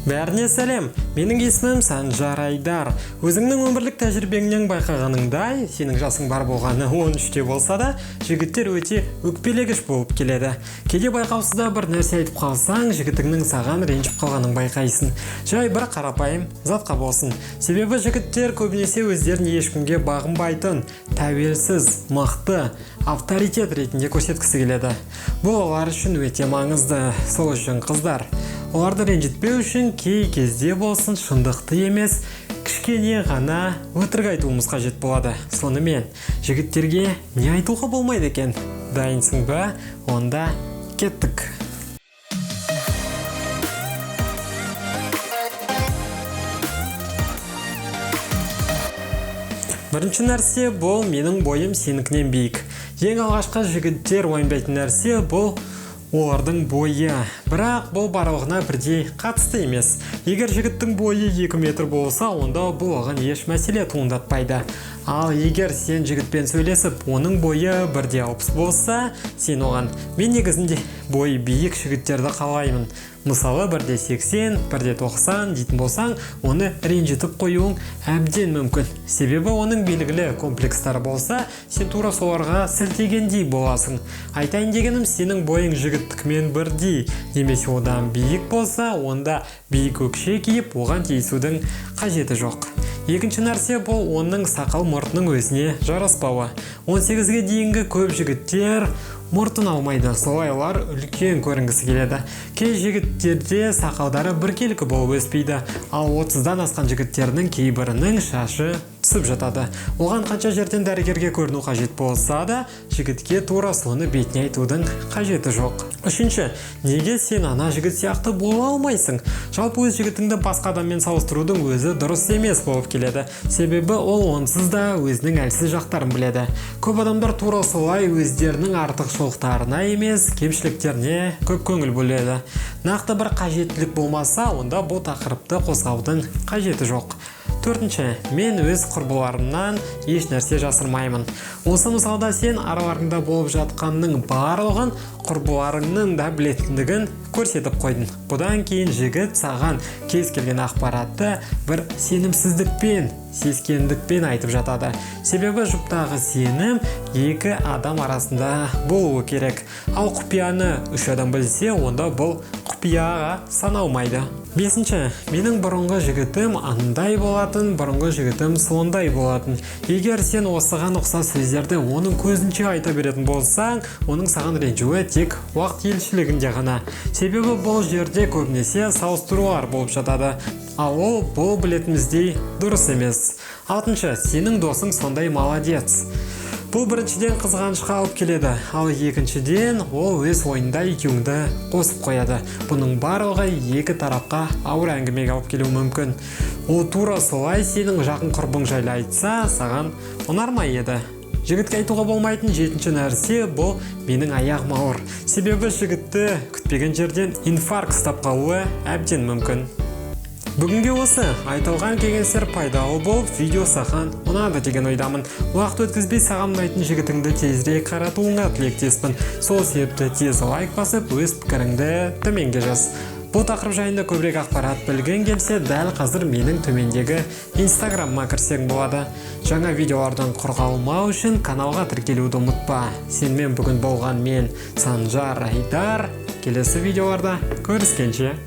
Бәріне сәлем, менің есімім Санжар Айдар. Өзіңнің өмірлік тәжірибеңнен байқағаныңдай, сенің жасың бар болғаны 13-те болса да, жігіттер өте өкпелегіш болып келеді. Кейде байқаусызда бір нәрсе айтып қалсаң, жігітіңнің саған ренжіп қалғанын байқайсың. Жай бір қарапайым затқа болсын. Себебі жігіттер көбінесе өздерін ешкімге бағынбайтын, тәуелсіз, мықты, авторитет ретінде көрсеткісі келеді. Бұл олар үшін өте маңызды. Сол үшін қыздар, оларды ренжітпеу үшін кей кезде болсын шындықты емес, кішкене ғана өтірік айтуымыз қажет болады. Сонымен, жігіттерге не айтуға болмайды екен? Дайынсың ба? Онда кеттік. Бірінші нәрсе бұл менің бойым сенікінен биік. Ең алғашқы жігіттер ойнайтын нәрсе бұл олардың бойы. Бірақ бұл барлығына бірдей қатысты емес. Егер жігіттің бойы 2 метр болса, онда бұл оған еш мәселе туындатпайды. Ал егер сен жігітпен сөйлесіп, оның бойы 1.60 болса, сен оған мен негізінде бойы биік жігіттерді қалаймын. Мысалы 1.80, 1.90 дейтін болсаң, оны ренжітіп қоюың әбден мүмкін. Себебі оның белгілі комплекстары болса, сен тура соларға сілтегендей боласың. Айтайын дегенім, сенің бойың жігіттікімен бірдей, немесе одан биік болса, онда биік өкше киіп, оған тиісудің қажеті жоқ. Екінші нәрсе бұл оның сақал мұртының өзіне жараспауы. 18-ге дейінгі көп жігіттер мұртын алмайды, солайлар үлкен көрінгісі келеді. Кей жігіттерде сақалдары біркелкі болып өспейді, ал 30-дан асқан жігіттердің кейбірінің шашы түсіп жатады. Оған қанша жерден дәрігерге көріну қажет болса да, жігітке тура соны бетіне айтудың қажеті жоқ. Үшінші, неге сен ана жігіт сияқты бола алмайсың? Жалпы өз жігітіңді басқа адаммен салыстырудың өзі дұрыс емес болып келеді. Себебі ол онсыз да өзінің әлсіз жақтарын біледі. Көп адамдар тура солай өздерінің артықшылықтарына емес, кемшіліктеріне көп көңіл бөледі. Нақты бір қажеттілік болмаса, онда бұл тақырыпты қозғаудың қажеті жоқ. Төртінші, мен өз құрбыларымнан еш нәрсе жасырмаймын. Осы мысалда сен араларыңда болып жатқанның барлығын құрбыларыңның да білетіндігін көрсетіп қойдың. Бұдан кейін жігіт саған кез келген ақпаратты бір сенімсіздікпен, сескендікпен айтып жатады. Себебі жұптағы сенім 2 адам арасында болуы керек. Ал құпияны 3 адам білсе, онда бұл құпияға саналмайды. Бесінші, менің бұрынғы жігітім андай болатын, бұрынғы жігітім сондай болатын. Егер сен осыған ұқсас сөздерді оның көзінше айта беретін болсаң, оның саған ренжуі тек уақыт елшілігінде ғана. Себебі бұл жерде көбінесе салыстырулар болып жатады. Ал ол бұл білетіміздей дұрыс емес. Алтыншы, сенің досың сондай молодец. Бұл біріншіден қызғанышқа алып келеді, ал екіншіден ол өз ойында екеуіңді қосып қояды. Бұның барлығы екі тарапқа ауыр әңгімеге алып келуі мүмкін. Ол тура солай сенің жақын құрбың жайлы айтса, саған ұнармай еді. Жігітке айтуға болмайтын жетінші нәрсе бұл менің аяғым ауыр. Себебі жігітті күтпеген жерден инфаркт ұстап қалуы әбден мүмкін. Бүгінге осы айтылған кеңестер пайдалы болып, видео саған ұнады деген ойдамын. Уақыт өткізбей саған ұнайтын жігітіңді тезірек қаратуыңа тілектеспін. Сол себепті тез лайк басып, өз пікіріңді төменге жаз. Бұл тақырып жайында көбірек ақпарат білгің келсе, дәл қазір менің төмендегі инстаграмыма кірсең болады. Жаңа видеолардан құр қалмау үшін каналға тіркелуді ұмытпа. Сенмен бүгін болған мен Санжар Айдар. Келесі видеоларда көріскенше.